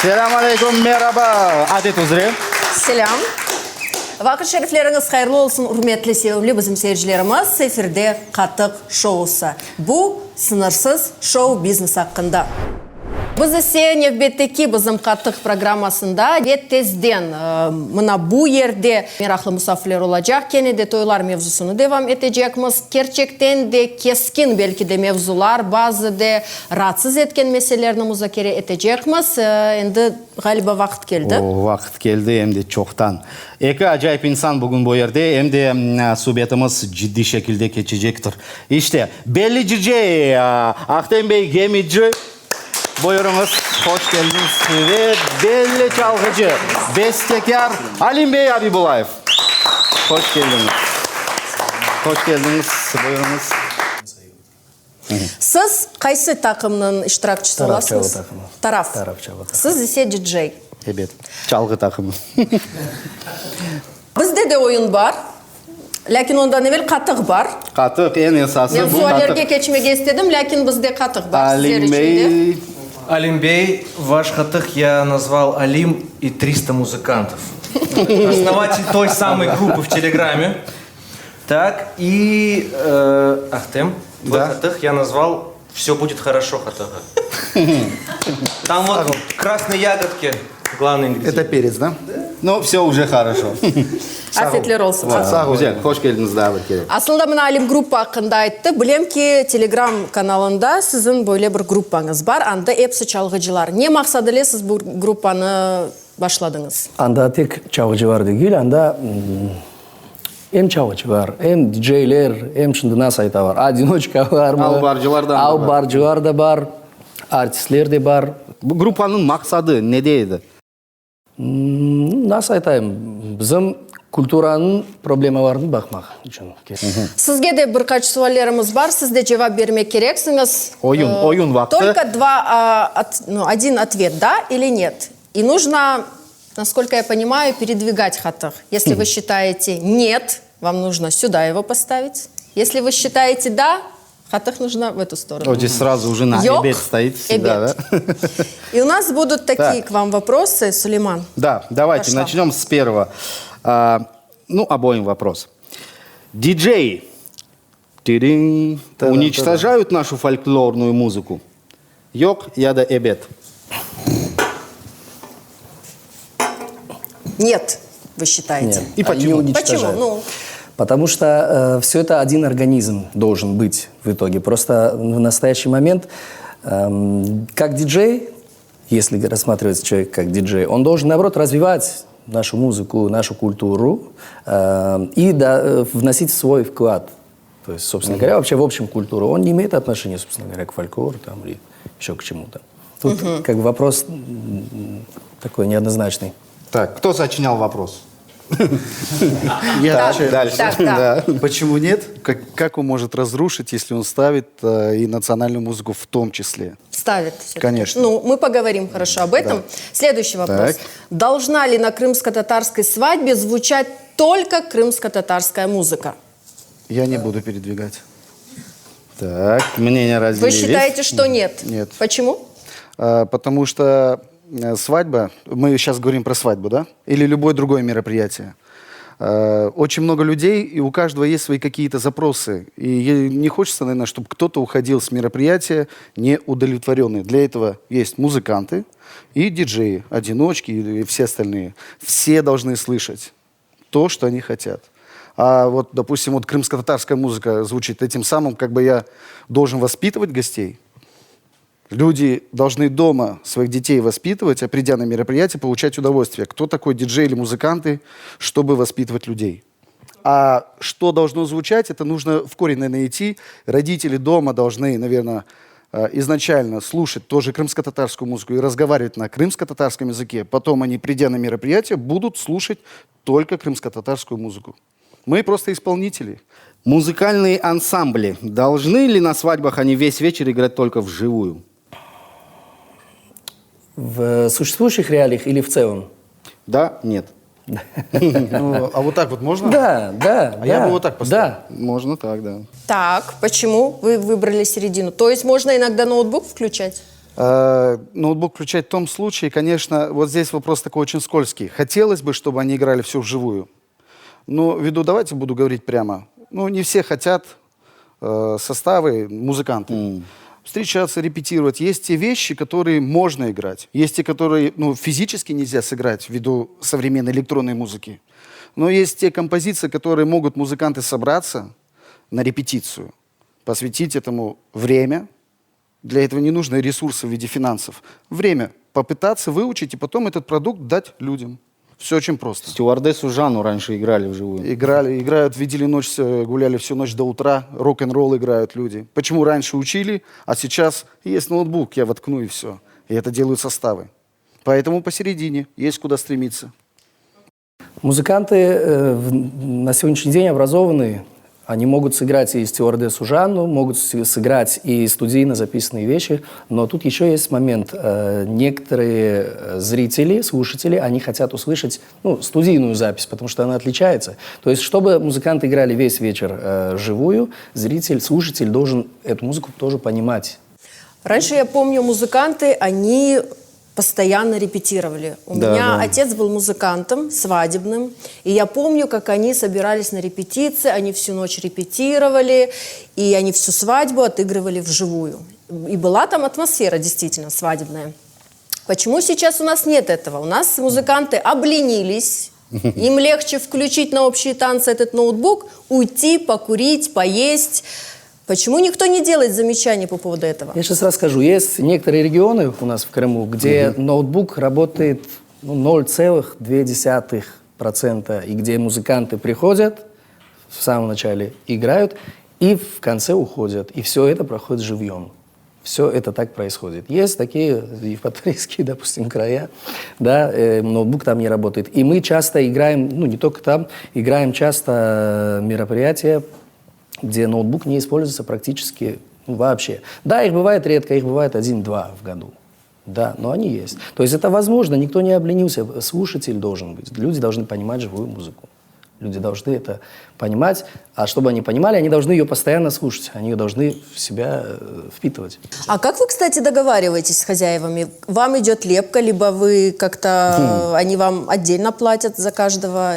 Selamünaleyküm, merhaba. Adet üzere. Selam. Vakit şerifleriniz hayırlı olsun, hürmetli sevimli bizim seyircilerimiz. Efirde Katık Şovusu. Bu sınırsız show biznes hakkında. Biz ise növbetteki bizim Katık programmasında tezden mına bu yerde meraklı misafirler olacak. Gene de toylar mevzusunu devam edeceğimiz. Gerçekten de keskin belki de mevzular, bazı da rahatsız etken meselelerini müzakere edeceğimiz. Şimdi galiba vakit geldi. O vakit geldi hem de çoktan. İki acayip insan bugün bu yerde hem de sohbetimiz ciddi şekilde geçecektir. İşte belli DJ Ahtem Bey Gemici. Buyurunuz, hoş geldiniz. Ve belli çalgıcı, bestekar Alim Bey Abibulayev. Hoş geldiniz. Hoş geldiniz, buyurunuz. Siz kaysi takımın iştirakçısı olasınız? Taraf. Taraf. Siz ise DJ. Evet, çalgı takımı. Bizde de oyun var. Lakin ondan evvel katık var. Katık en esası bu Mevzularga katık. geçmek istedim, lakin bizde katık var. Alim Bey... Алим Бей, ваш хатых я назвал Алим и 300 музыкантов. Основатель той самой группы в Телеграме. Так, и Ахтем, твой хатых я назвал «Все будет хорошо, хатыха». Там вот красные ягодки, главный ингредиент. Это перец, да? Ну, все уже хорошо. Afiyetler olsun. Güzel, hoş geldiniz daha bir kere. Aslında ben Alim Grupa hakkında aytdı. Bilem ki Telegram kanalında sizin böyle bir gruppanız var. Anda hepsi çalgıcılar. Ne maksadıyla siz bu gruppanı başladınız? Anda tek çalgıcı var değil, anda hem çalgıcı var, hem DJ'ler, hem şimdi nasıl ayta var, одиночка var mı? Albarcılar da var, artistler de var. Bu gruppanın maksadı nedeydi? Nasıl aytayım? Bizim kulturanın problemalarına bakmak için. Sizge de birkaç sorularımız var. Siz de cevap vermek gereksiniz. Oyun vakti. Только один ответ, да или нет. И нужно, насколько я понимаю, передвигать хатых. Если вы считаете нет, вам нужно сюда его поставить. Если вы считаете да, хатых нужно в эту сторону. Вот здесь сразу уже на Йок, обед стоит всегда, обед. да? И у нас будут такие к вам вопросы, Сулейман. Да, давайте начнем с первого. Обоим вопрос. Диджеи уничтожают нашу фольклорную музыку? Йок, я да эбет. Нет, вы считаете. Нет. И почему? Почему? Потому что все это один организм должен быть в итоге. Просто в настоящий момент, как диджей, если рассматривать человека как диджей, он должен, наоборот, развивать нашу музыку, нашу культуру и вносить свой вклад. То есть, собственно говоря, вообще в общем культуру. Он не имеет отношения, собственно говоря, к фольклору там, или еще к чему-то. Тут как бы вопрос такой неоднозначный. Так, кто сочинял вопрос? Я дальше. Да. Почему нет? Как он может разрушить, если он ставит и национальную музыку в том числе? Ставит. Конечно. Ну, мы поговорим хорошо об этом. Да. Следующий вопрос. Так. Должна ли на крымско-татарской свадьбе звучать только крымско-татарская музыка? Я не буду передвигать. Так, мнения разделились. Вы считаете, что нет? Нет. Почему? Потому что свадьба, мы сейчас говорим про свадьбу, да? Или любое другое мероприятие. Очень много людей, и у каждого есть свои какие-то запросы. И не хочется, наверное, чтобы кто-то уходил с мероприятия неудовлетворенный. Для этого есть музыканты и диджеи, одиночки и все остальные. Все должны слышать то, что они хотят. А вот, допустим, вот крымско-татарская музыка звучит. Этим самым как бы я должен воспитывать гостей. Люди должны дома своих детей воспитывать, а придя на мероприятие, получать удовольствие. Кто такой диджей или музыканты, чтобы воспитывать людей? А что должно звучать, это нужно в корень, наверное, идти. Родители дома должны, наверное, изначально слушать тоже крымско-татарскую музыку и разговаривать на крымско-татарском языке. Потом они, придя на мероприятие, будут слушать только крымско-татарскую музыку. Мы просто исполнители. Музыкальные ансамбли должны ли на свадьбах они весь вечер играть только вживую? В существующих реалиях или в целом? Да, нет. А вот так вот можно? Да. Я бы вот так поставил. Да. Можно так, да. Так, почему вы выбрали середину? То есть можно иногда ноутбук включать? Ноутбук включать в том случае, конечно, вот здесь вопрос такой очень скользкий. Хотелось бы, чтобы они играли все вживую. Но давайте буду говорить прямо. Не все хотят составы, музыканты. Встречаться, репетировать. Есть те вещи, которые можно играть. Есть те, которые физически нельзя сыграть ввиду современной электронной музыки. Но есть те композиции, которые могут музыканты собраться на репетицию, посвятить этому время. Для этого не нужны ресурсы в виде финансов. Время попытаться выучить и потом этот продукт дать людям. Все очень просто. Стюардессу Жанну раньше играли вживую. Играют, видели ночь, гуляли всю ночь до утра, рок-н-ролл играют люди. Почему раньше учили, а сейчас есть ноутбук, я воткну и все. И это делают составы. Поэтому посередине есть куда стремиться. Музыканты на сегодняшний день образованные. Они могут сыграть и стюардессу Жанну, могут сыграть и студийно записанные вещи, но тут еще есть момент. Некоторые зрители, слушатели, они хотят услышать студийную запись, потому что она отличается. То есть, чтобы музыканты играли весь вечер живую, зритель, слушатель должен эту музыку тоже понимать. Раньше, я помню, музыканты, они постоянно репетировали. У меня отец был музыкантом свадебным, и я помню, как они собирались на репетиции, они всю ночь репетировали, и они всю свадьбу отыгрывали вживую. И была там атмосфера действительно свадебная. Почему сейчас у нас нет этого? У нас музыканты обленились, им легче включить на общие танцы этот ноутбук, уйти, покурить, поесть. Почему никто не делает замечаний по поводу этого? Я сейчас расскажу. Есть некоторые регионы у нас в Крыму, где ноутбук работает 0,2%, и где музыканты приходят, в самом начале играют, и в конце уходят. И все это проходит живьем. Все это так происходит. Есть такие евпаторийские, допустим, края, да, ноутбук там не работает. И мы часто играем, не только там, играем часто мероприятия, где ноутбук не используется практически вообще. Да, их бывает редко, их бывает 1-2 в году. Да, но они есть. То есть это возможно, никто не обленился. Слушатель должен быть. Люди должны понимать живую музыку. Люди должны это понимать. А чтобы они понимали, они должны ее постоянно слушать. Они ее должны в себя впитывать. А как вы, кстати, договариваетесь с хозяевами? Вам идет лепка, либо вы как-то... Они вам отдельно платят за каждого?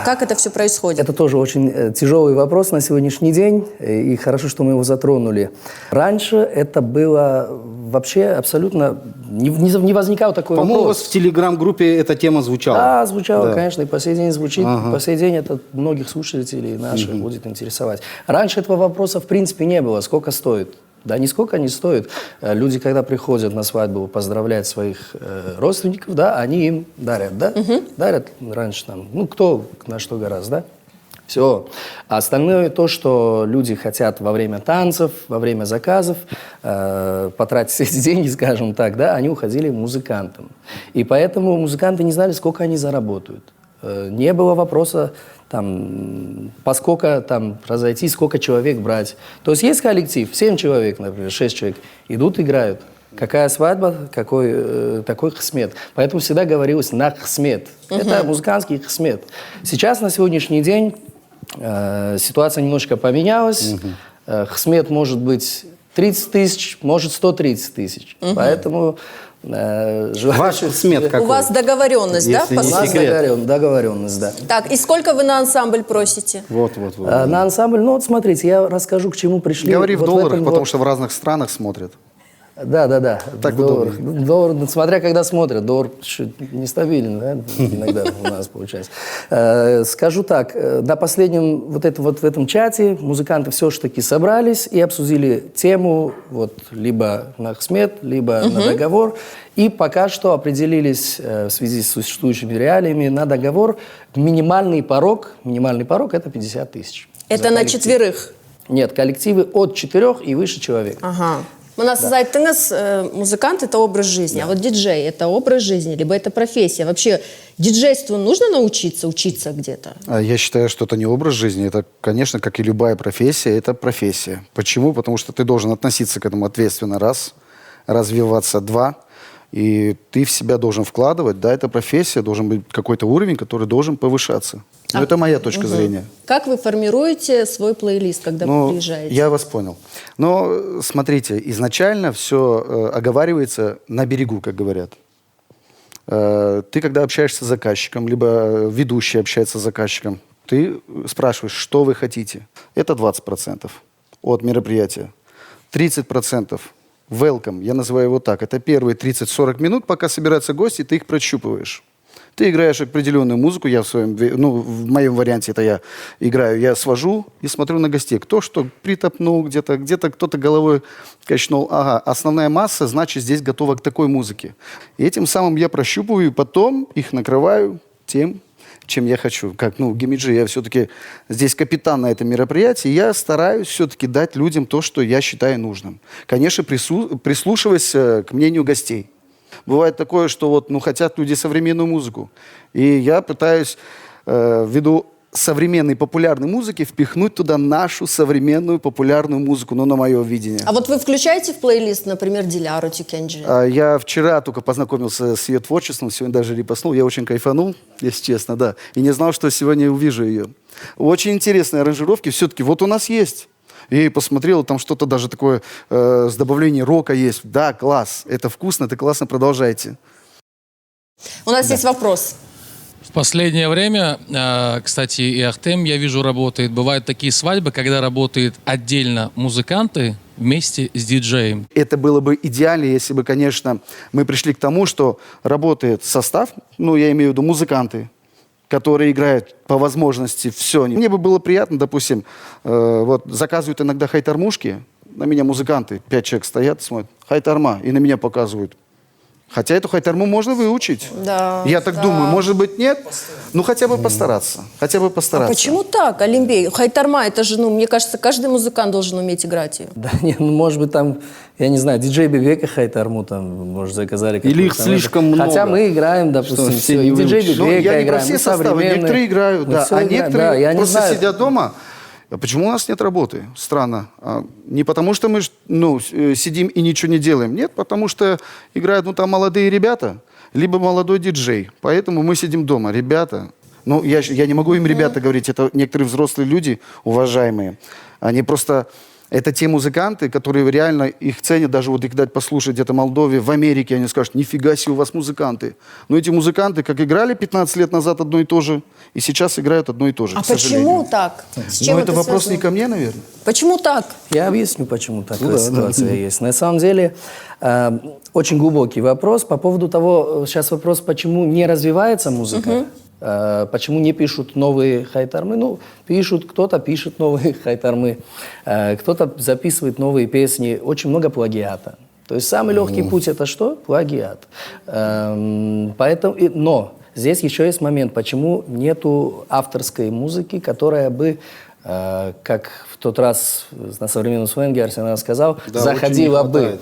Как это все происходит? Это тоже очень тяжелый вопрос на сегодняшний день. И хорошо, что мы его затронули. Раньше это было вообще абсолютно... Не возникал такой вопрос. По-моему, у вас в телеграм-группе эта тема звучала. Да, звучала, конечно, и по сей день звучит. По сей день это многих слушателей наших будет интересовать. Раньше этого вопроса в принципе не было. Сколько стоит? Да, нисколько не стоит. Люди, когда приходят на свадьбу поздравлять своих родственников, да, они им дарят, да? Дарят раньше там, кто на что гораздо, да? Все. А остальное то, что люди хотят во время танцев, во время заказов потратить эти деньги, скажем так, да, они уходили музыкантам. И поэтому музыканты не знали, сколько они заработают. Не было вопроса, поскольку разойти, сколько человек брать. То есть есть коллектив, 7 человек, например, 6 человек, идут, играют. Какая свадьба, такой хсмет. Поэтому всегда говорилось на хсмет. Это музыкантский хсмет. Сейчас, на сегодняшний день, ситуация немножко поменялась. Хсмет может быть 30 тысяч, может 130 тысяч. Поэтому... Ваш хсмет какой? У вас договоренность, да? Если не по сути? секрет. Договоренность, да. Так, и сколько вы на ансамбль просите? Вот. На ансамбль, смотрите, я расскажу, к чему пришли. Говори в долларах, этом потому что в разных странах смотрят. Да. Так доллар, удобнее. доллар, смотря когда смотрят, доллар чуть нестабилен, да, иногда у нас получается. Скажу так, на последнем в этом чате музыканты все-таки собрались и обсудили тему либо на хсмет, либо на договор. И пока что определились в связи с существующими реалиями на договор. Минимальный порог это 50 тысяч. Это на четверых? Нет, коллективы от 4 и выше человек. Ага. У нас музыкант – это образ жизни, а вот диджей – это образ жизни, либо это профессия. Вообще диджейству нужно учиться где-то? Я считаю, что это не образ жизни. Это, конечно, как и любая профессия, это профессия. Почему? Потому что ты должен относиться к этому ответственно, раз, развиваться, два, И ты в себя должен вкладывать, да, это профессия, должен быть какой-то уровень, который должен повышаться. Но это моя точка зрения. Как вы формируете свой плейлист, когда вы приезжаете? Я вас понял. Но смотрите, изначально все оговаривается на берегу, как говорят. Ты, когда общаешься с заказчиком, либо ведущий общается с заказчиком, ты спрашиваешь, что вы хотите. Это 20% от мероприятия. 30% welcome, я называю его так. Это первые 30-40 минут, пока собираются гости, ты их прощупываешь. Ты играешь определенную музыку, в моем варианте это я играю, я свожу и смотрю на гостей. Кто что притопнул, где-то кто-то головой качнул. Ага, основная масса, значит, здесь готова к такой музыке. И этим самым я прощупываю, и потом их накрываю тем, чем я хочу. Как, Гемиджи, я все-таки здесь капитан на этом мероприятии, я стараюсь все-таки дать людям то, что я считаю нужным. Конечно, прислушиваясь к мнению гостей. Бывает такое, что хотят люди современную музыку. И я пытаюсь, ввиду современной популярной музыки, впихнуть туда нашу современную популярную музыку, на мое видение. А вот вы включаете в плейлист, например, Диляру Тюкенджи? Я вчера только познакомился с ее творчеством, сегодня даже репостнул. Я очень кайфанул, если честно, да. И не знал, что сегодня увижу ее. Очень интересные аранжировки все-таки у нас есть. И посмотрел, там что-то даже такое с добавлением рока есть. Да, класс, это вкусно, это классно, продолжайте. У нас есть вопрос. В последнее время, кстати, и Ахтем, я вижу, работает. Бывают такие свадьбы, когда работают отдельно музыканты вместе с диджеем. Это было бы идеально, если бы, конечно, мы пришли к тому, что работает состав, я имею в виду музыканты, которые играют по возможности все. Мне бы было приятно, допустим, заказывают иногда хайтармушки, на меня музыканты, 5 человек стоят, смотрят, хайтарма, и на меня показывают. Хотя эту хайтарму можно выучить. Да. Я так думаю, может быть, нет? Хотя бы постараться. Хотя бы постараться. А почему так, Алимбей? Хайтарма, это же, мне кажется, каждый музыкант должен уметь играть ее. Да, может быть, там, я не знаю, диджей Бибека хайтарму там, может, заказали. Или их слишком много. Хотя мы играем, допустим, Что, все все. не И диджей выучишь. Бибека Я не про играем, все составы, некоторые играют, да. А некоторые я не просто знаю. сидят дома. А почему у нас нет работы? Странно. Не потому что мы сидим и ничего не делаем. Нет, потому что играют там молодые ребята, либо молодой диджей. Поэтому мы сидим дома. Ребята, я не могу им ребята говорить, это некоторые взрослые люди, уважаемые. Они просто... Это те музыканты, которые реально их ценят, даже их дать послушать где-то в Молдове, в Америке, они скажут, нифига себе у вас музыканты. Но эти музыканты, как играли 15 лет назад одно и то же, и сейчас играют одно и то же, А к сожалению. почему так? С чем это вопрос связано? не ко мне, наверное. Почему так? Я объясню, почему такая ситуация есть. На самом деле, очень глубокий вопрос по поводу того, сейчас вопрос, почему не развивается музыка. Почему не пишут новые хайтармы? Пишут, кто-то пишет новые хайтармы, кто-то записывает новые песни. Очень много плагиата. То есть самый легкий путь это что? Плагиат. Но здесь еще есть момент, почему нету авторской музыки, которая бы, как в тот раз на современном сленге Арсенал сказал, Да, заходила очень не бы.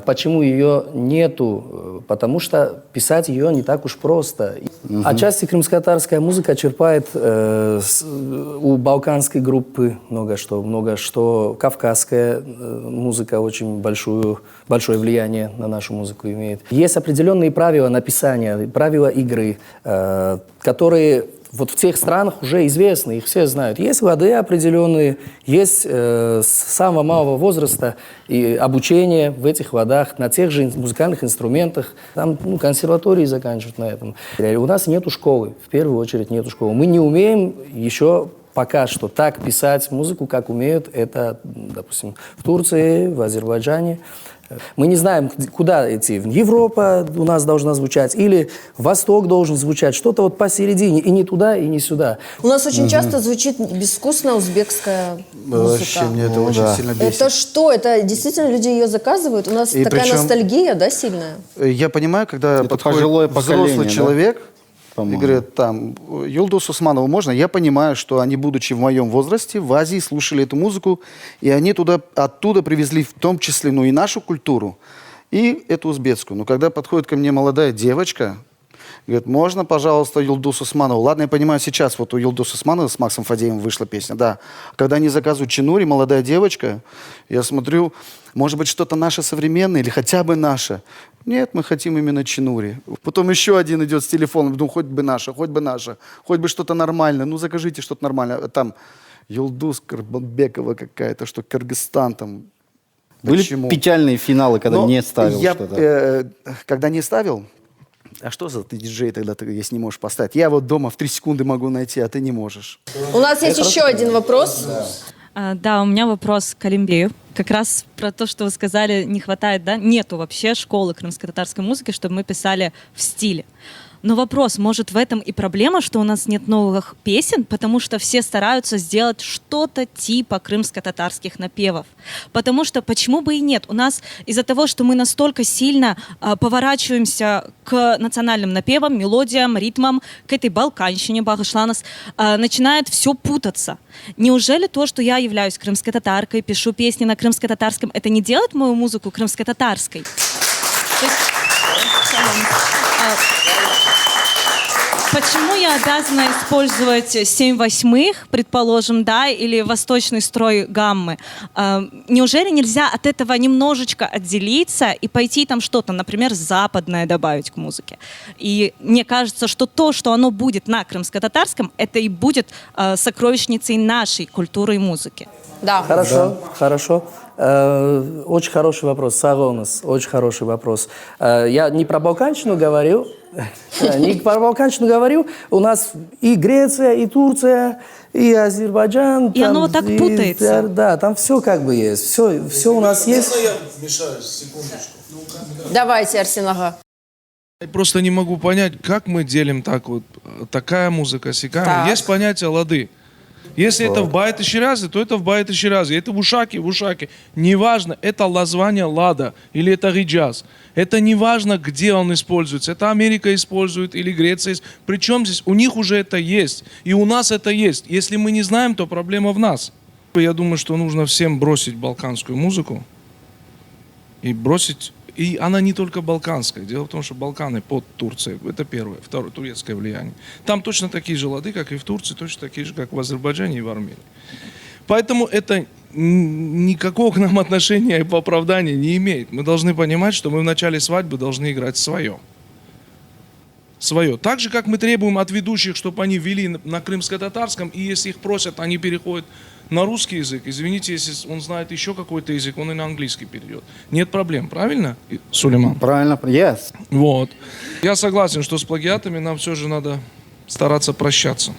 Почему ее нету? Потому что писать ее не так уж просто. Отчасти крымско-татарская музыка черпает у балканской группы много что. Кавказская музыка очень большое влияние на нашу музыку имеет. Есть определенные правила написания, правила игры, которые... в тех странах уже известны, их все знают. Есть лады определенные, есть с самого малого возраста и обучение в этих ладах, на тех же музыкальных инструментах. Там консерватории заканчивают на этом. У нас нету школы, в первую очередь нету школы. Мы не умеем еще пока что так писать музыку, как умеют это, допустим, в Турции, в Азербайджане. Мы не знаем, куда идти. Европа у нас должна звучать, или Восток должен звучать. Что-то посередине, и не туда, и не сюда. У нас очень часто звучит безвкусная узбекская музыка. Вообще, мне это очень сильно бесит. Это что? Это действительно люди ее заказывают? У нас И такая причем- ностальгия, да, сильная? Я понимаю, когда Это подходит пожилое взрослый поколение, да? человек и По-моему. говорит, Юлдус Усманову можно? Я понимаю, что они, будучи в моем возрасте, в Азии слушали эту музыку, и они оттуда привезли в том числе, и нашу культуру, и эту узбекскую. Но когда подходит ко мне молодая девочка, Говорит, можно, пожалуйста, Юлдус Усманову? Ладно, я понимаю, сейчас вот у Юлдус Усманова с Максом Фадеевым вышла песня, да. Когда они заказывают Чинури, молодая девочка, я смотрю, может быть, что-то наше современное или хотя бы наше. Нет, мы хотим именно Чинури. Потом еще один идет с телефоном, думаю, хоть бы наше, хоть бы что-то нормальное. Ну, закажите что-то нормальное. Там Юлдус Карбанбекова какая-то, что Кыргызстан там. Были Почему? печальные финалы, когда Но не ставил я, что-то? когда не ставил, а что за ты диджей тогда, ты, если не можешь поставить? Я вот дома в 3 секунды могу найти, а ты не можешь. У нас есть еще один вопрос. Да, у меня вопрос к Алимбею. Как раз про то, что вы сказали, не хватает, да? Нету вообще школы крымско-татарской музыки, чтобы мы писали в стиле. Но вопрос, может, в этом и проблема, что у нас нет новых песен, потому что все стараются сделать что-то типа крымско-татарских напевов. Потому что почему бы и нет? У нас из-за того, что мы настолько сильно поворачиваемся к национальным напевам, мелодиям, ритмам, к этой балканщине, Багышланас, начинает все путаться. Неужели то, что я являюсь крымско-татаркой, пишу песни на крымско-татарском, это не делает мою музыку крымско-татарской? То есть, почему я обязана использовать 7/8, предположим, да, или восточный строй гаммы? Неужели нельзя от этого немножечко отделиться и пойти там что-то, например, западное добавить к музыке? И мне кажется, что то, что оно будет на крымско-татарском, это и будет сокровищницей нашей культуры и музыки. Да. Хорошо. Очень хороший вопрос, Сагонас, очень хороший вопрос. Я не про балканщину говорю, у нас и Греция, и Турция, и Азербайджан. И оно вот так путается. Да, там все как бы есть, все у нас есть. Я вмешаюсь, секундочку. Давайте, Арсенага. Я просто не могу понять, как мы делим так вот, такая музыка, сякая. Так. Есть понятие лады. Если это в Байт и Ширазе, то это в Байт и Ширазе. Это в Ушаке, в Ушаке. Неважно, это название лада или это риджаз. Это неважно, где он используется. Это Америка использует или Греция. Причем здесь у них уже это есть. И у нас это есть. Если мы не знаем, то проблема в нас. Я думаю, что нужно всем бросить балканскую музыку. И бросить... И она не только балканская. Дело в том, что Балканы под Турцией. Это первое. Второе, турецкое влияние. Там точно такие же лады, как и в Турции, точно такие же, как в Азербайджане и в Армении. Поэтому это никакого к нам отношения и оправдания не имеет. Мы должны понимать, что мы в начале свадьбы должны играть свое. Свое. Так же, как мы требуем от ведущих, чтобы они вели на крымско-татарском, и если их просят, они переходят на русский язык. Извините, если он знает еще какой-то язык, он и на английский перейдет. Нет проблем, правильно, Сулейман? Правильно, yes. Вот. Я согласен, что с плагиатами нам все же надо стараться прощаться.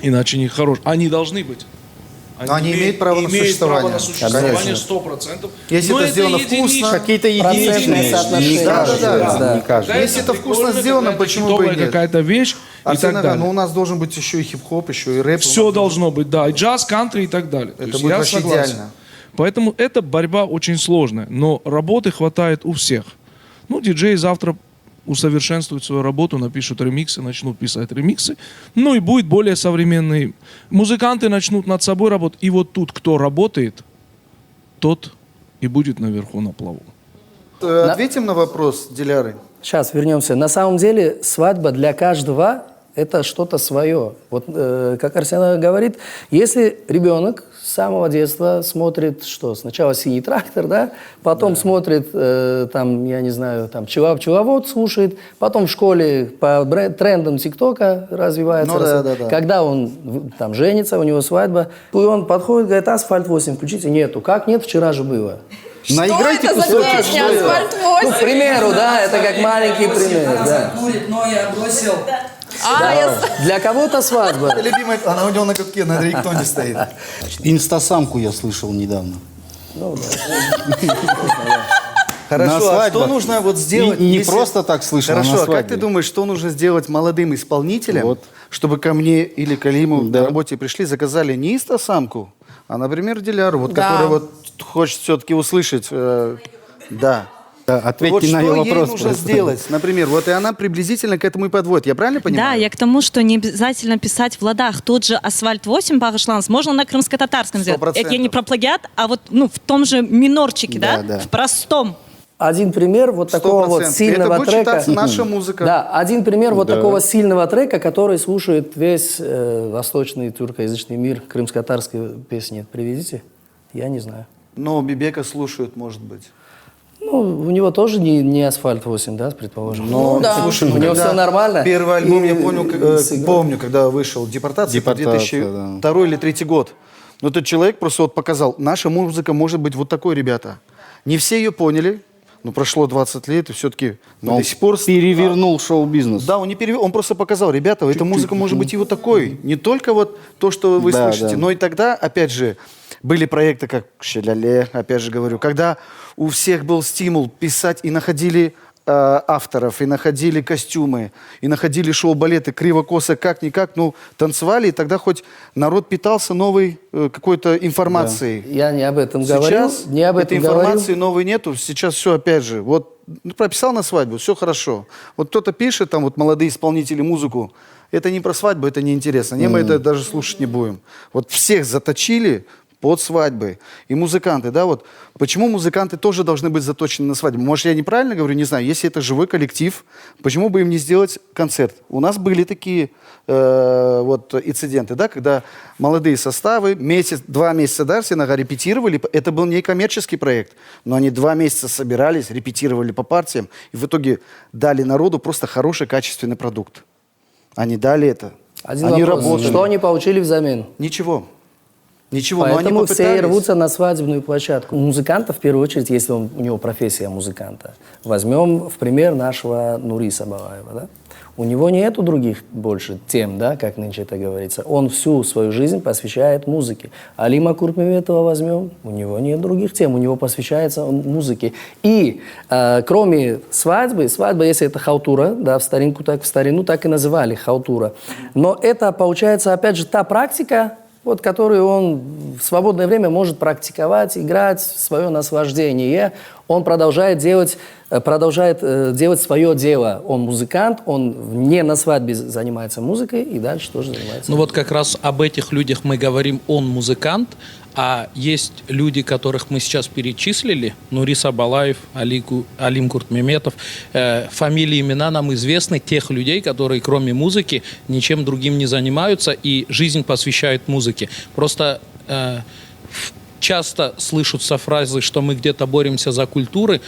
Иначе они хорошие. Они должны быть. Но они имеют право на существование. Право на существование Конечно. 100%. Если Но это сделано единичные. вкусно, Какие-то Процентные единичные, соотношения. не каждый. Да. Не каждый. Когда Если это вкусно прикольно, сделано, когда это почему бы и хитовая нет? какая-то вещь и так Арсенага, далее. но у нас должен быть еще и хип-хоп, еще и рэп. Все должно быть, да, и джаз, кантри и так далее. То Это есть будет я вообще согласен. идеально. Поэтому эта борьба очень сложная, но работы хватает у всех. Ну, диджеи завтра усовершенствуют свою работу, напишут ремиксы, начнут писать ремиксы, ну и будет более современный. Музыканты начнут над собой работать, и вот тут кто работает, тот и будет наверху на плаву. Ответим на вопрос Диляры. Сейчас вернемся. На самом деле свадьба для каждого это что-то свое. Вот как Арсен говорит, если ребенок с самого детства смотрит, что сначала «Синий трактор», да, потом смотрит, там, я не знаю, там «Чувак-чувовод» слушает, потом в школе по трендам ТикТока развивается. Ну, да. Когда он там женится, у него свадьба, и он подходит, говорит: «Асфальт 8 включите». Нету. Как нет? Вчера же было. Наиграйте Что это за кусочек. песня «Асфальт Ну, к примеру, да, это как маленький пример. Да. Но я бросил. Для кого-то свадьба. Любимая, она у него на катке на рингтоне стоит. Инстасамку я слышал недавно. Хорошо, На а свадьбах. что нужно вот сделать? Не просто так слышал, а на Хорошо, а как свадьбе. ты думаешь, что нужно сделать молодым исполнителям, Вот. чтобы ко мне или Калиму на работе пришли, заказали не инстасамку, а, например, Диляру, вот, Да. которая вот хочет все-таки услышать, да. Да, ответьте Вот на что ее ей вопрос. нужно просто. сделать, например, вот и она приблизительно к этому и подводит, я правильно понимаю? Да, я к тому, что не обязательно писать в ладах. Тот же «Асфальт 8» Багышланс можно на крымско-татарском сделать. 100%. Это я не про плагиат, а вот в том же минорчике, Да, да? да. В простом. один пример вот такого вот 100%. сильного Это будет трека. считаться наша музыка. Да, один пример вот Да. такого сильного трека, который слушает весь восточный тюркоязычный мир. Крымско-татарской песни привезите? Я не знаю. Но Бибека слушают, может быть. Ну, у него тоже не асфальт 8, да, предположим. Ну да. Слушай, У него когда все нормально. Первый альбом, И- я и- помню, когда вышел «Депортация», это «Депортация», 2002 или 2003 год. Но этот человек просто вот показал, наша музыка может быть вот такой, ребята. Не все ее поняли, но прошло 20 лет, и все-таки Но до сих пор... перевернул шоу-бизнес. Да, он не перевел, он просто показал, ребята, эта музыка может быть и вот такой. Не только вот то, что вы Да, слышите, да. но и тогда, опять же, были проекты, как «Шеляле», опять же говорю, когда у всех был стимул писать и находили авторов, и находили костюмы, и находили шоу-балеты криво-косо, как-никак, ну, танцевали, и тогда хоть народ питался новой какой-то информацией. Я не об этом говорю. Сейчас Не об этой этом говорю. информации новой нету. Сейчас все опять же. Вот прописал на свадьбу, все хорошо. Вот кто-то пишет, там вот молодые исполнители музыку. Это не про свадьбу, это неинтересно. Не, мы это даже слушать не будем. Вот всех заточили под свадьбы. И музыканты, да, вот. Почему музыканты тоже должны быть заточены на свадьбу? Может, я неправильно говорю, не знаю. Если это живой коллектив, почему бы им не сделать концерт? У нас были такие вот инциденты, да, когда молодые составы месяц, 2 месяца, да, все репетировали. Это был не коммерческий проект, но они 2 месяца собирались, репетировали по партиям, и в итоге дали народу просто хороший, качественный продукт. Они дали это. Один Они вопрос. работали. Что они получили взамен? Ничего. Ничего, но они Поэтому все и попытались. рвутся на свадебную площадку. Музыканта, в первую очередь, если у него профессия музыканта. Возьмем в пример нашего Нуриса Балаева. Да? У него нету других больше тем, да, как нынче это говорится. Он всю свою жизнь посвящает музыке. Алима Куртмеметова возьмем, у него нет других тем, у него посвящается он музыке. И кроме свадьбы, свадьба, если это халтура, да, в старину так и называли халтура. Но это, получается, опять же, та практика, вот, которую он в свободное время может практиковать, играть в свое наслаждение. Он продолжает делать свое дело. Он музыкант, он не на свадьбе занимается музыкой и дальше тоже занимается. Ну вот как раз об этих людях мы говорим, он музыкант, а есть люди, которых мы сейчас перечислили, Нурис Абалаев, Алим Куртмеметов, фамилии, имена нам известны, тех людей, которые кроме музыки ничем другим не занимаются и жизнь посвящают музыке. Просто часто слышатся фразы, что мы где-то боремся за культуры,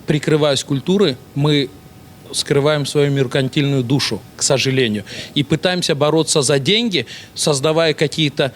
прикрываясь культурой, мы скрываем свою меркантильную душу, к сожалению, и пытаемся бороться за деньги, создавая какие-то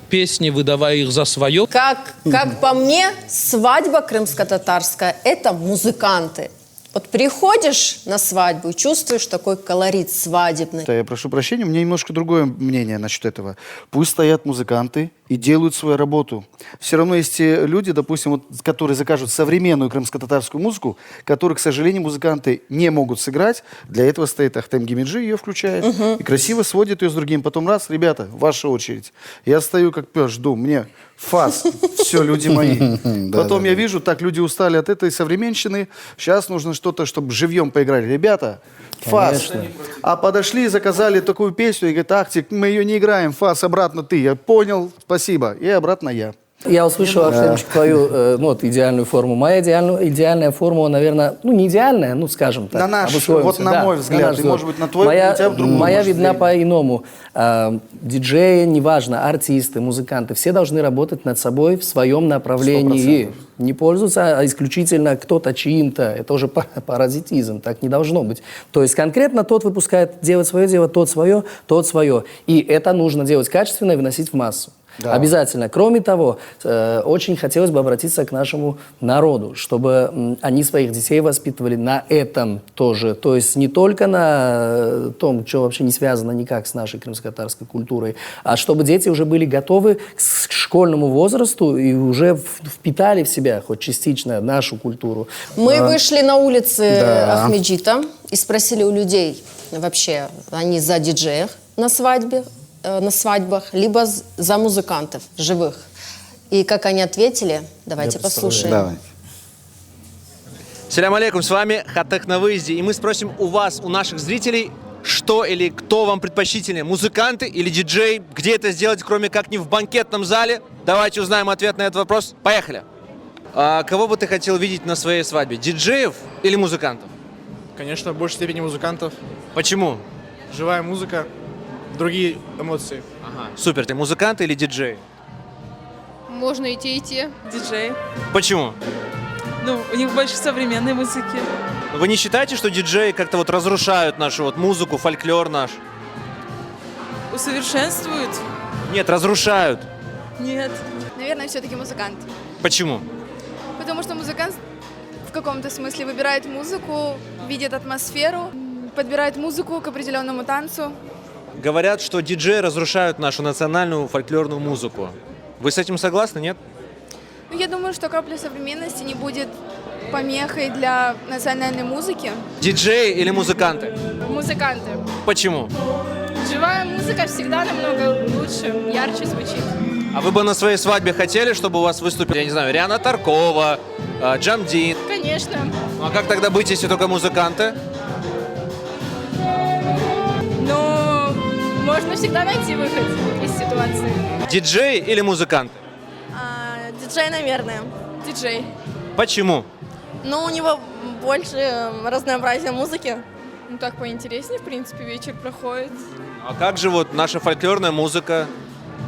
песни, выдавая их за свое. Как по мне, свадьба крымско-татарская – это музыканты. Вот приходишь на свадьбу и чувствуешь такой колорит свадебный. Я прошу прощения, у меня немножко другое мнение насчет этого. Пусть стоят музыканты и делают свою работу. Все равно есть те люди, допустим, вот, которые закажут современную крымско-татарскую музыку, которую, к сожалению, музыканты не могут сыграть. Для этого стоит Ахтем Гемиджи, ее включает и красиво сводит ее с другим. Потом раз, ребята, ваша очередь. Я стою как пес, жду, мне фас, все, люди мои. Потом я вижу, так, люди устали от этой современщины, сейчас нужно что-то, чтобы живьем поиграли. Ребята, фас. А подошли, заказали такую песню, и говорят, Ахтик, мы ее не играем, фас, обратно ты. Я понял, спасибо. И обратно я. Я услышал, Ахтемчик, твою идеальную форму. Моя идеальная формула, наверное, не идеальная, скажем так. На наш, обусловимся. вот на мой взгляд, на наш и, взгляд. может быть, на твой, моя, у тебя другой, моя может, видна зрение. по-иному. Диджеи, неважно, артисты, музыканты, все должны работать над собой в своем направлении. 100%. Не пользоваться исключительно кто-то чьим-то. Это уже паразитизм, так не должно быть. То есть конкретно тот выпускает, делать свое дело, тот свое. И это нужно делать качественно и выносить в массу. Да. Обязательно. Кроме того, очень хотелось бы обратиться к нашему народу, чтобы они своих детей воспитывали на этом тоже. То есть не только на том, что вообще не связано никак с нашей крымско-татарской культурой, а чтобы дети уже были готовы к школьному возрасту и уже впитали в себя хоть частично нашу культуру. Мы вышли на улицы Ахмеджита и спросили у людей вообще, они за диджеев на свадьбах, либо за музыкантов живых. И как они ответили, давайте послушаем. Давай. Салям алейкум, с вами Хатек на выезде. И мы спросим у вас, у наших зрителей, что или кто вам предпочтительнее, музыканты или диджей? Где это сделать, кроме как не в банкетном зале? Давайте узнаем ответ на этот вопрос. Поехали! А кого бы ты хотел видеть на своей свадьбе? Диджеев или музыкантов? Конечно, в большей степени музыкантов. Почему? Живая музыка, другие эмоции. Супер, ты музыкант или диджей? Можно и те. Диджей. Почему? Ну, у них больше современной музыки. Вы не считаете, что диджеи как-то вот разрушают нашу вот музыку, фольклор наш? Усовершенствуют? Нет, разрушают. Нет. Наверное, все-таки музыкант. Почему? Потому что музыкант в каком-то смысле выбирает музыку, видит атмосферу, подбирает музыку к определенному танцу. Говорят, что диджеи разрушают нашу национальную фольклорную музыку. Вы с этим согласны, нет? Ну, я думаю, что капля современности не будет помехой для национальной музыки. Диджеи или музыканты? Музыканты. Почему? Живая музыка всегда намного лучше, ярче звучит. А вы бы на своей свадьбе хотели, чтобы у вас выступили, я не знаю, Риана Таркова, Джамдин? Конечно. Ну а как тогда быть, если только музыканты? Но можно всегда найти выход из ситуации. Диджеи или музыканты? Диджей, наверное. Диджей. Почему? Ну, у него больше разнообразия музыки. Ну, так поинтереснее, в принципе, вечер проходит. А как же вот наша фольклорная музыка?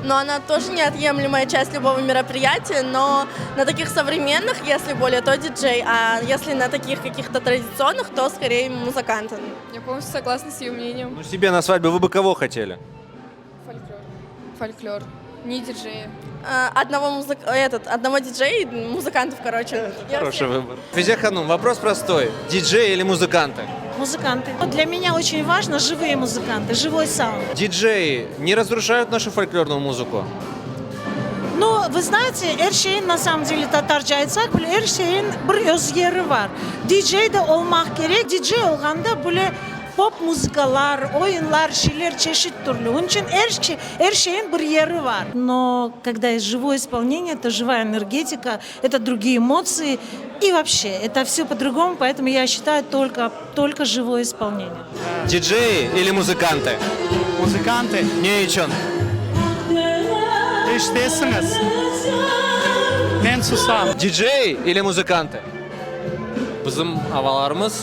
Но она тоже неотъемлемая часть любого мероприятия, но на таких современных, если более, то диджей, а если на таких каких-то традиционных, то скорее музыканты. Я полностью согласна с ее мнением. Ну себе на свадьбе вы бы кого хотели? Фольклор. Не диджея. Одного диджея и музыкантов, короче. Хороший выбор. Физия Ханум, вопрос простой. Диджеи или музыканты? Музыканты. Для меня очень важно живые музыканты, живой саунд. Диджеи не разрушают нашу фольклорную музыку? Ну, вы знаете, Erşehir'in на самом деле Tatarca айтсақ, Erşehir'in bir öz yeri var. DJ de olmak gerek. DJ olganda böyle pop muzikalar, oyunlar, şeyler çeşit türlü. Onun için her şeyin bir yeri var. Но когда есть живое исполнение, это живая энергетика, это другие эмоции. И вообще, это все по-другому, поэтому я считаю только живое исполнение. Диджеи или музыканты? Музыканты. Не için. İştesiniz. Ben susam. Диджеи или музыканты? Bizim avalarımız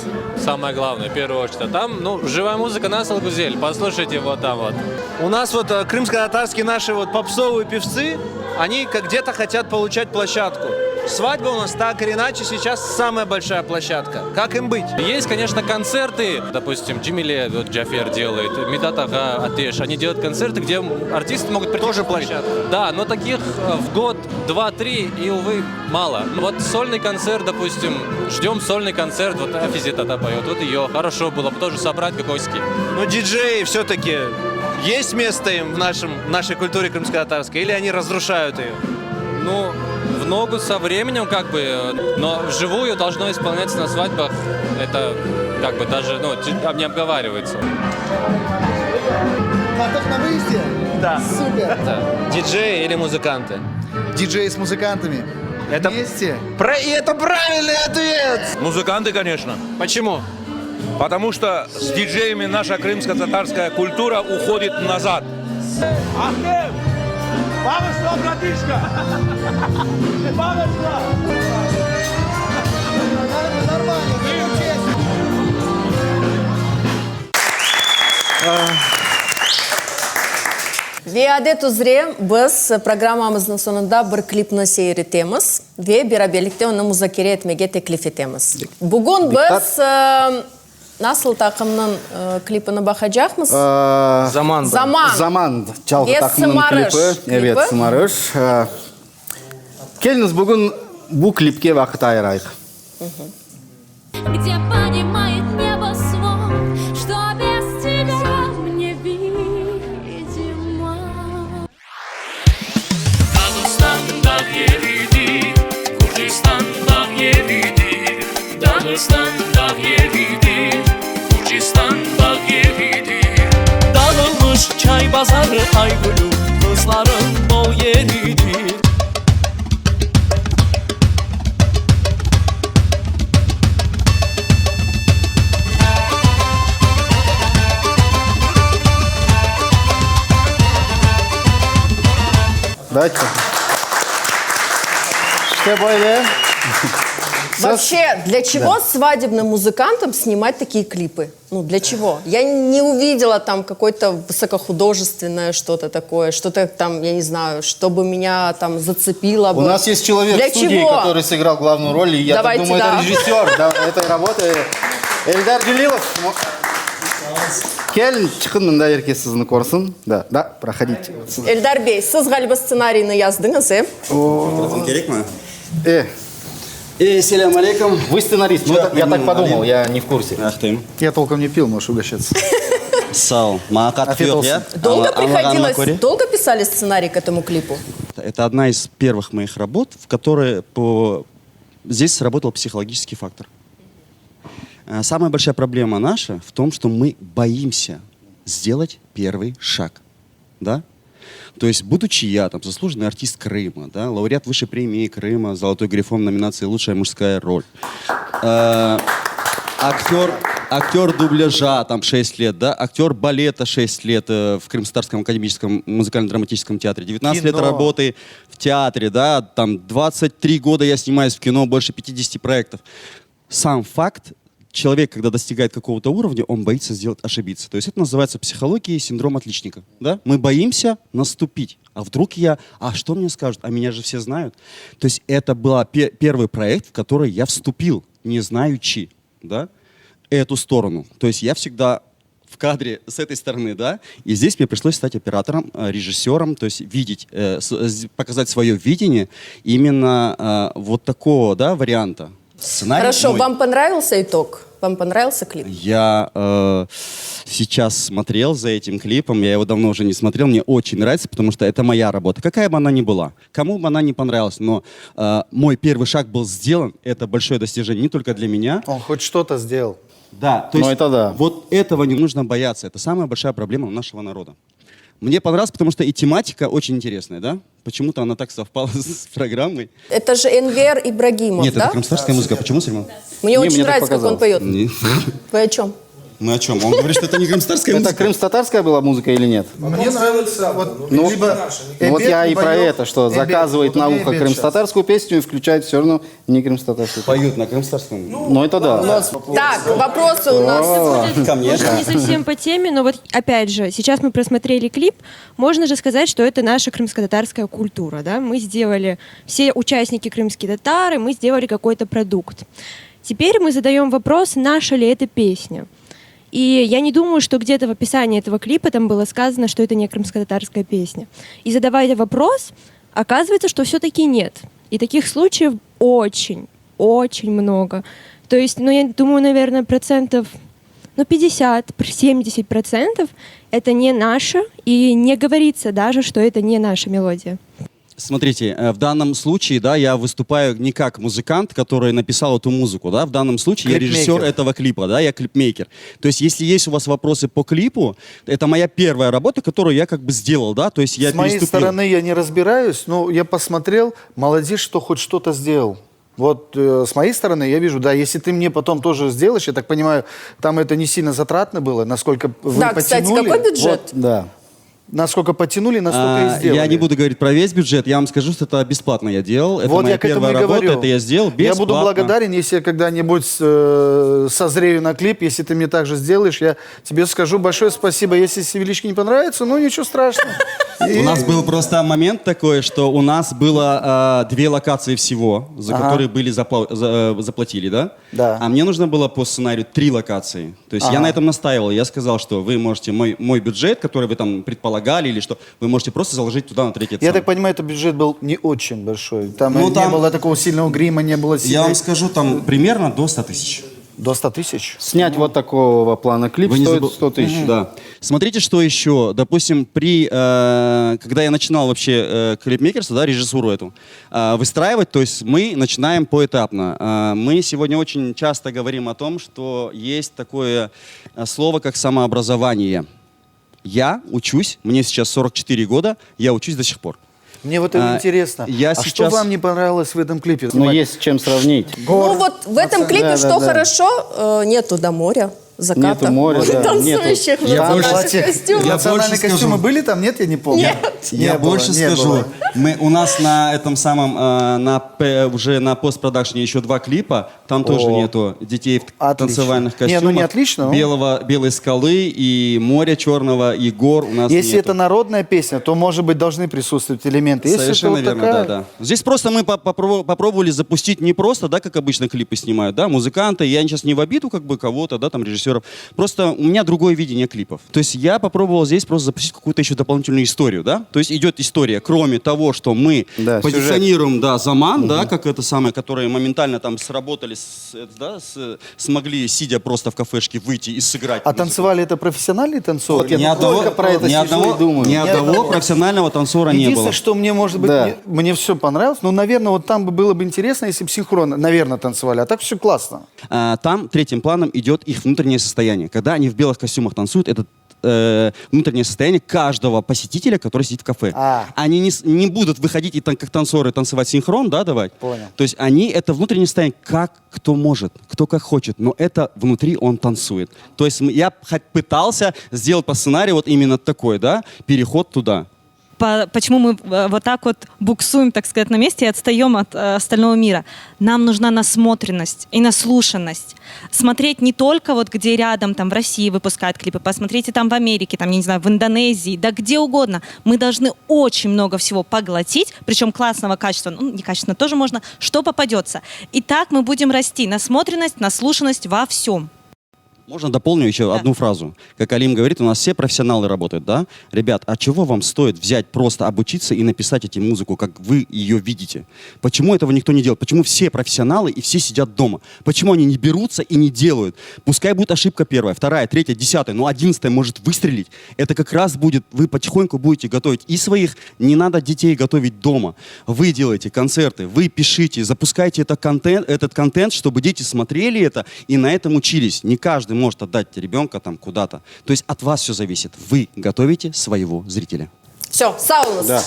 самое главное, в первую очередь. А там, ну, живая музыка Насал Гузель, послушайте вот там вот. У нас вот крымско-татарские наши вот попсовые певцы, они как где-то хотят получать площадку. Свадьба у нас так или иначе сейчас самая большая площадка. Как им быть? Есть, конечно, концерты, допустим, Джимиле, вот Джафер делает, Медат Ага, Атеш, они делают концерты, где артисты могут прийти. Тоже площадка. Да, но таких в год 2-3 и, увы, мало. Вот сольный концерт, допустим, ждем сольный концерт, вот Афизи Тата поет, вот ее, хорошо было бы тоже собрать какой-ски. Но диджеи все-таки есть место им в нашей культуре крымско-татарской, или они разрушают ее? Ну, в ногу со временем, как бы, но вживую должно исполняться на свадьбах. Это, как бы, даже, ну, не обговаривается. Каток на выезде? Да. Супер. Диджеи или музыканты? Диджеи с музыкантами. Это Вместе. И это правильный ответ! Музыканты, конечно. Почему? Потому что с диджеями наша крымско-татарская культура уходит назад. Ахмед! Бабушка, братишка! Бабушка! Нормально, Ve adet üzere biz programımızın sonunda bir klipni seyretemiz ve beraberlikte onu müzakere etmeye teklif etemiz. Bugün biz nasıl takımın klipini bakacağımız? Zaman. Zaman çalgı Ve takımının Sımarış klipi. Evet, klipi. Sımarış. Geliniz bugün bu klipke vakit ayırayıq. Где понимает небо свод, что без тебя мне видимо. Dağıstan dağ yeridir, Gürcistan dağ yeridir. Dağıstan dağ yeridir, Gürcistan dağ yeridir. Dağılmış çay bazarı Aygül'üm, kızların bol yeridir. Давайте. İşte böyle Вообще, для чего свадебным музыкантам снимать такие клипы? Ну, для чего? Я не увидела там какое-то высокохудожественное что-то такое, что-то там, я не знаю, чтобы меня там зацепило. У нас есть человек для в студии, чего? который сыграл главную роль, и я так Давайте, думаю, да. это режиссер этой работы. Эльдар Джелилов. Келін, çıkın мында ерке сізді көрсін. Да, проходите. Эльдар Бей, сіз ғалиба сценарийны яздыңыз, Керек ма? Селям алейкум. Вы сценарист, ну, я так подумал, я не в курсе. Я толком не пил, можешь угощаться. Сау. Маакат пьет, я? Долго приходилось, долго писали сценарий к этому клипу? Это одна из первых моих работ, в которой здесь сработал психологический фактор. Самая большая проблема наша в том, что мы боимся сделать первый шаг. Да? То есть, будучи я, там, заслуженный артист Крыма, да, лауреат высшей премии Крыма, «Золотой грифон» в номинации «Лучшая мужская роль», актер дубляжа, там, 6 лет, да, актер балета 6 лет в Крымско-Татарском академическом музыкально-драматическом театре, 19 лет работы в театре, да, там, 23 года я снимаюсь в кино, больше 50 проектов. Сам факт, человек, когда достигает какого-то уровня, он боится ошибиться. То есть это называется психологией синдром отличника. Да? Мы боимся наступить. А вдруг что мне скажут? А меня же все знают. То есть это был первый проект, в который я вступил, не знаючи, да, эту сторону. То есть я всегда в кадре с этой стороны, да, и здесь мне пришлось стать оператором, режиссером, то есть видеть, показать свое видение именно вот такого, да, варианта. Сценарий Хорошо, мой. вам понравился итог? Вам понравился клип? Я сейчас смотрел за этим клипом, я его давно уже не смотрел, мне очень нравится, потому что это моя работа, какая бы она ни была, кому бы она ни понравилась, но мой первый шаг был сделан, это большое достижение не только для меня. Он хоть что-то сделал. Да, то есть вот этого не нужно бояться, это самая большая проблема нашего народа. Мне понравилось, потому что и тематика очень интересная, да? Почему-то она так совпала с программой. Это же Энвер Ибрагимов, Нет, да? это крымстарская музыка. Почему, Сельма? Мне очень нравится, как он поет. Нет. Вы о чем? Мы о чем? Он говорит, что это не крымстарская музыка. Это крымско-татарская была музыка или нет? Мне нравится, Ну, вот я и про это, что заказывает на ухо крымско-татарскую песню и включает все равно не крымско-татарскую. Поют на крымско-татарском. Ну, это да. Так, вопросы у нас. Ко мне. Может, не совсем по теме, но вот опять же, сейчас мы просмотрели клип, можно же сказать, что это наша крымско-татарская культура, да? Мы сделали, все участники крымские татары, мы сделали какой-то продукт. Теперь мы задаем вопрос, наша ли это песня. И я не думаю, что где-то в описании этого клипа там было сказано, что это не крымско-татарская песня. И задавая вопрос, оказывается, что все-таки нет. И таких случаев очень, очень много. То есть, я думаю, наверное, 50-70% это не наше, и не говорится даже, что это не наша мелодия. Смотрите, в данном случае, да, я выступаю не как музыкант, который написал эту музыку, да, в данном случае я режиссер этого клипа, да, я клипмейкер. То есть, если есть у вас вопросы по клипу, это моя первая работа, которую я как бы сделал, да, то есть я С моей стороны я не разбираюсь, но я посмотрел, молодец, что хоть что-то сделал. Вот с моей стороны я вижу, да, если ты мне потом тоже сделаешь, я так понимаю, там это не сильно затратно было, насколько вы Да, потянули. кстати, какой бюджет? Вот, да. Насколько потянули, настолько и сделали. Я не буду говорить про весь бюджет, я вам скажу, что это бесплатно я делал. Это Вот моя я к этому первая и работа, говорю. это я сделал бесплатно. Я буду благодарен, если я когда-нибудь созрею на клип, если ты мне так же сделаешь, я тебе скажу большое спасибо. Если Севеличке не понравится, ну ничего страшного. У нас был просто момент такой, что у нас было 2 локации всего, за которые были заплатили, да? Да. А мне нужно было по сценарию 3 локации. То есть я на этом настаивал. Я сказал, что вы можете мой бюджет, который вы там предполагали, или что, вы можете просто заложить туда на 3-й. Я так понимаю, этот бюджет был не очень большой. Там не было такого сильного грима, не было сильной... Я вам скажу, там примерно до 100 тысяч. До 100 тысяч? Снять вот такого плана клип стоит 100 тысяч. Да. Смотрите, что еще. Допустим, когда я начинал вообще клипмейкерство, да, режиссуру эту, выстраивать, то есть мы начинаем поэтапно. Мы сегодня очень часто говорим о том, что есть такое слово, как самообразование. Я учусь, мне сейчас 44 года, я учусь до сих пор. Мне вот это интересно. Что вам не понравилось в этом клипе? Ну, есть с чем сравнить. Ну вот в этом клипе что хорошо, нету до моря. заката. Нету моря, да, Танцующих в национальных костюмах. Национальные костюмы были там? Нет, я не помню. Я больше скажу. У нас на этом самом, уже на постпродакшене еще 2 клипа. Там тоже нету детей в танцевальных костюмах. Не, ну не отлично. Белой скалы и моря черного, и гор у нас Если нету. это народная песня, то, может быть, должны присутствовать элементы. Если Совершенно это вот верно, такая- да. Здесь просто мы попробовали запустить не просто, да, как обычно клипы снимают, да, музыканты. Я сейчас не в обиду как бы кого-то, да, там режиссеров. Просто у меня другое видение клипов. То есть я попробовал здесь просто запустить какую-то еще дополнительную историю, да. То есть идет история, кроме того, что мы позиционируем, да, Заман, да, как это самое, которые моментально там сработали, смогли, сидя просто в кафешке, выйти и сыграть. А танцевали это профессиональные танцоры? Ни одного профессионального танцора не было. Единственное, что мне, может быть, мне все понравилось, но, наверное, вот там было бы интересно, если бы синхронно, наверное, танцевали, а так все классно. Там третьим планом идет их внутреннее состояние. Когда они в белых костюмах танцуют, это внутреннее состояние каждого посетителя, который сидит в кафе. Они не будут выходить и как танцоры танцевать синхрон, да, давать. Понял. То есть они, это внутреннее состояние, как кто может, кто как хочет, но это внутри он танцует. То есть я пытался сделать по сценарию вот именно такой, да, переход туда. Почему мы вот так вот буксуем, так сказать, на месте и отстаем от остального мира? Нам нужна насмотренность и наслушанность. Смотреть не только вот где рядом, там в России выпускают клипы, посмотрите там в Америке, там, я не знаю, в Индонезии, да где угодно. Мы должны очень много всего поглотить, причем классного качества, ну, некачественно тоже можно, что попадется. И так мы будем расти. Насмотренность, наслушанность во всем. Можно дополню еще одну фразу. Как Алим говорит, у нас все профессионалы работают, да? Ребят, а чего вам стоит взять, просто обучиться и написать эти музыку, как вы ее видите? Почему этого никто не делает? Почему все профессионалы и все сидят дома? Почему они не берутся и не делают? Пускай будет ошибка 1, 2, 3, 10, но 11 может выстрелить. Это как раз будет, вы потихоньку будете готовить и своих, не надо детей готовить дома. Вы делаете концерты, вы пишите, запускайте этот контент, чтобы дети смотрели это и на этом учились. Не каждый может отдать ребенка там куда-то. То есть от вас все зависит. Вы готовите своего зрителя. Все, Саулос. Да.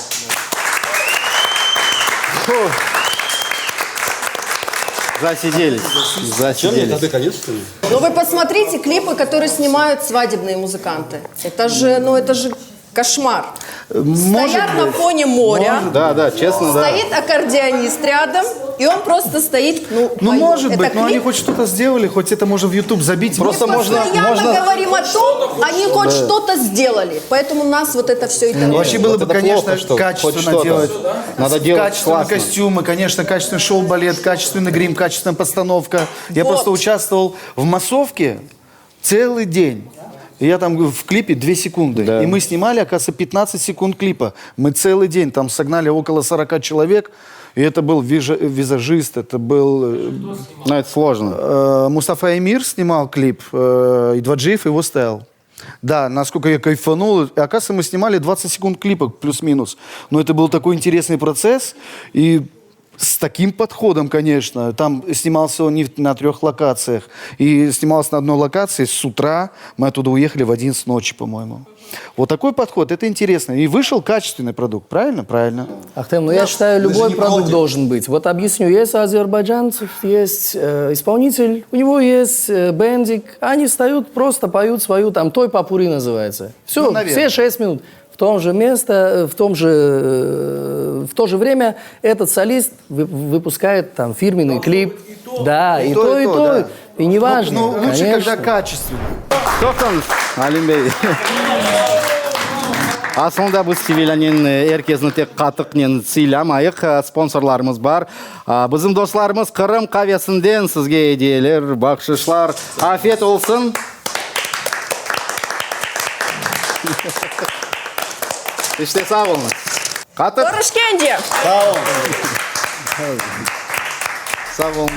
Засиделись. Ну вы посмотрите клипы, которые снимают свадебные музыканты. Это же кошмар. Стоят на фоне моря. Да, честно, да. Стоит аккордеонист рядом, и он просто стоит, поет. Может Это быть, но они клип. хоть что-то сделали, хоть это можно в YouTube забить. Просто Мы постоянно говорим о том, они хоть что-то сделали. Поэтому нас вот это все и торопит. Вообще было бы, это конечно, плохо, что хоть качественно что-то. делать. Надо делать качественные классно. костюмы, конечно, качественный шоу-балет, качественный грим, качественная постановка. Я Вот. просто участвовал в массовке целый день. И я там в клипе 2 секунды. Да. И мы снимали, оказывается, 15 секунд клипа. Мы целый день там согнали около 40 человек. И это был визажист, это был... Но это сложно. Мустафа Эмир снимал клип, и Дваджиев его ставил. Да, насколько я кайфанул. И, оказывается, мы снимали 20 секунд клипа, плюс-минус. Но это был такой интересный процесс. И с таким подходом, конечно. Там снимался он не на 3 локациях. И снимался на одной локации с утра. Мы оттуда уехали в 11 ночи, по-моему. Вот такой подход, это интересно. И вышел качественный продукт, правильно? Правильно. Ахтем, я считаю, любой продукт должен быть. Вот объясню, есть азербайджанцев, есть исполнитель, у него есть бендик, они встают, просто поют свою, там, той попури называется. Все, все 6 минут. В том же место, в то же время этот солист выпускает там фирменный клип. Да, и то. Да. И не важно. Ну, лучше, конечно. когда качественно. Тоқтаңыз, Алим бей. Aslında biz sevilenin herkesini tek qatıqnen sıylamayıq. Sponsorlarımız бар. Bizim dostlarımız Kırım kahvesinden sizge hediyeler, bakışışlar. Afiyet olsun. İşte sağ olun. Qatık. Көрішкенде! Sağ olun. Sağ olun.